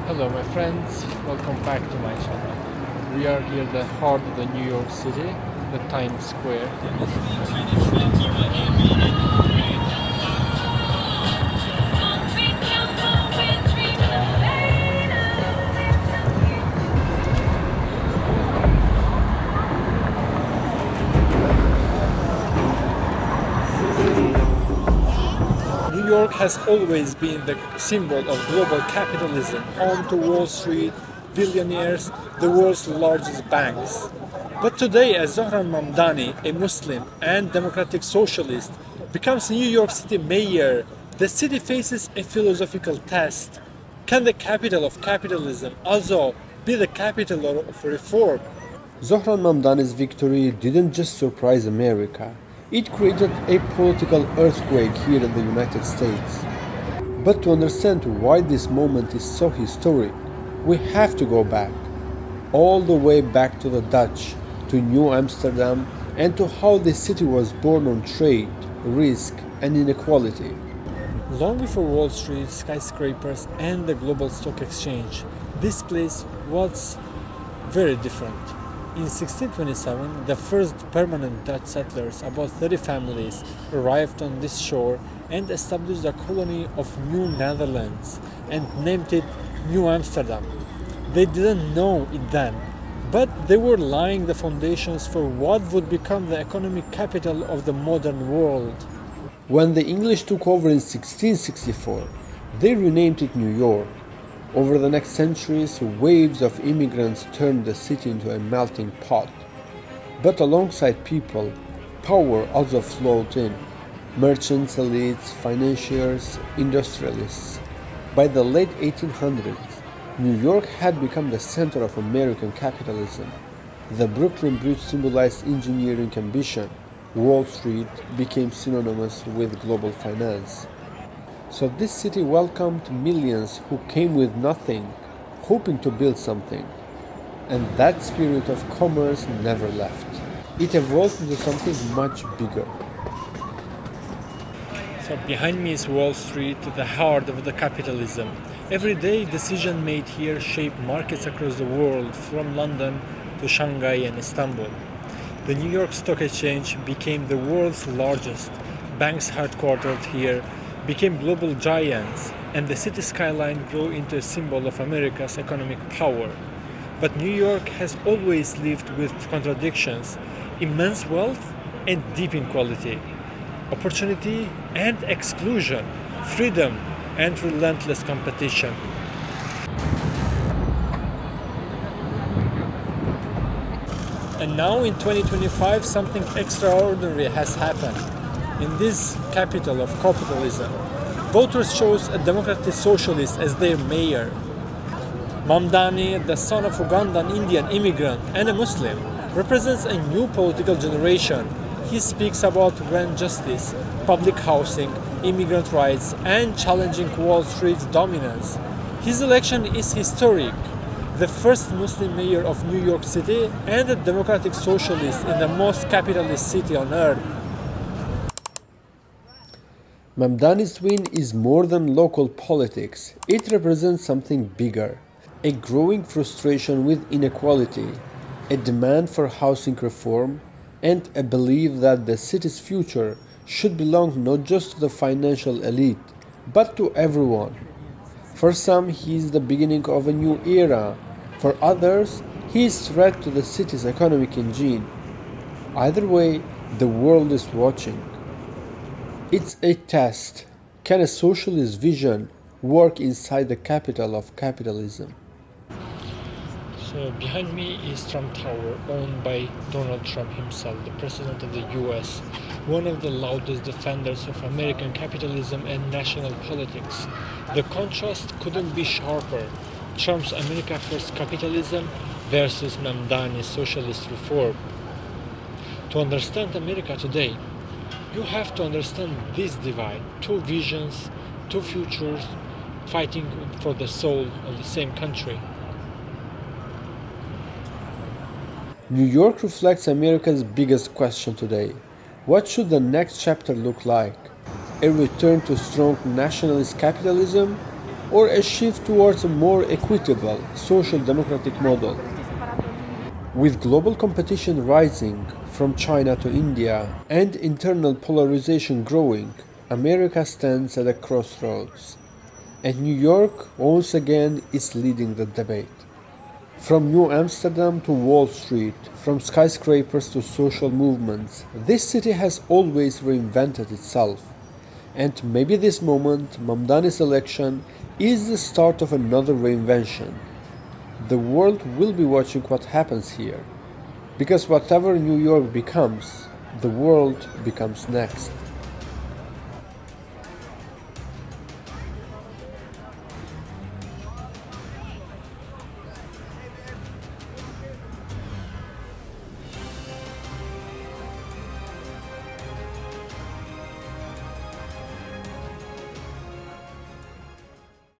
Hello my friends, welcome back to my channel. We are here at the heart of the New York City, the Times Square. New York has always been the symbol of global capitalism, home to Wall Street, billionaires, the world's largest banks. But today, as Zohran Mamdani, a Muslim and democratic socialist, becomes New York City mayor, the city faces a philosophical test. Can the capital of capitalism also be the capital of reform? Zohran Mamdani's victory didn't just surprise America, it created a political earthquake here in the United States. But to understand why this moment is so historic, we have to go back, all the way back to the Dutch, to New Amsterdam, and to how this city was born on trade, risk, and inequality. Long before Wall Street, skyscrapers, and the global stock exchange, this place was very different. In 1627, the first permanent Dutch settlers, about 30 families, arrived on this shore and established a colony of New Netherlands and named it New Amsterdam. They didn't know it then, but they were laying the foundations for what would become the economic capital of the modern world. When the English took over in 1664, they renamed it New York. Over the next centuries, waves of immigrants turned the city into a melting pot. But alongside people, power also flowed in. Merchants, elites, financiers, industrialists. By the late 1800s, New York had become the center of American capitalism. The Brooklyn Bridge symbolized engineering ambition. Wall Street became synonymous with global finance. So this city welcomed millions who came with nothing, hoping to build something. And that spirit of commerce never left. It evolved into something much bigger. So behind me is Wall Street, the heart of the capitalism. Every day decisions made here shape markets across the world, from London to Shanghai and Istanbul. The New York Stock Exchange became the world's largest. Banks headquartered here became global giants, and the city skyline grew into a symbol of America's economic power. But New York has always lived with contradictions, immense wealth and deep inequality, opportunity and exclusion, freedom and relentless competition. And now in 2025, something extraordinary has happened. In this capital of capitalism, voters chose a democratic socialist as their mayor. Mamdani, the son of Ugandan Indian immigrant and a Muslim, represents a new political generation. He speaks about rent justice, public housing, immigrant rights, and challenging Wall Street's dominance. His election is historic. The first Muslim mayor of New York City and a democratic socialist in the most capitalist city on earth. Mamdani's win is more than local politics. It represents something bigger. A growing frustration with inequality, a demand for housing reform, and a belief that the city's future should belong not just to the financial elite, but to everyone. For some, he is the beginning of a new era. For others, he is a threat to the city's economic engine. Either way, the world is watching. It's a test. Can a socialist vision work inside the capital of capitalism? So behind me is Trump Tower, owned by Donald Trump himself, the president of the US, one of the loudest defenders of American capitalism and national politics. The contrast couldn't be sharper. Trump's America First capitalism versus Mamdani's socialist reform. To understand America today, you have to understand this divide, two visions, two futures, fighting for the soul of the same country. New York reflects America's biggest question today. What should the next chapter look like? A return to strong nationalist capitalism or a shift towards a more equitable social democratic model. With global competition rising from China to India and internal polarization growing, America stands at a crossroads, and New York once again is leading the debate. From New Amsterdam to Wall Street, from skyscrapers to social movements, this city has always reinvented itself. And maybe this moment, Mamdani's election, is the start of another reinvention. The world will be watching what happens here, because whatever New York becomes, the world becomes next.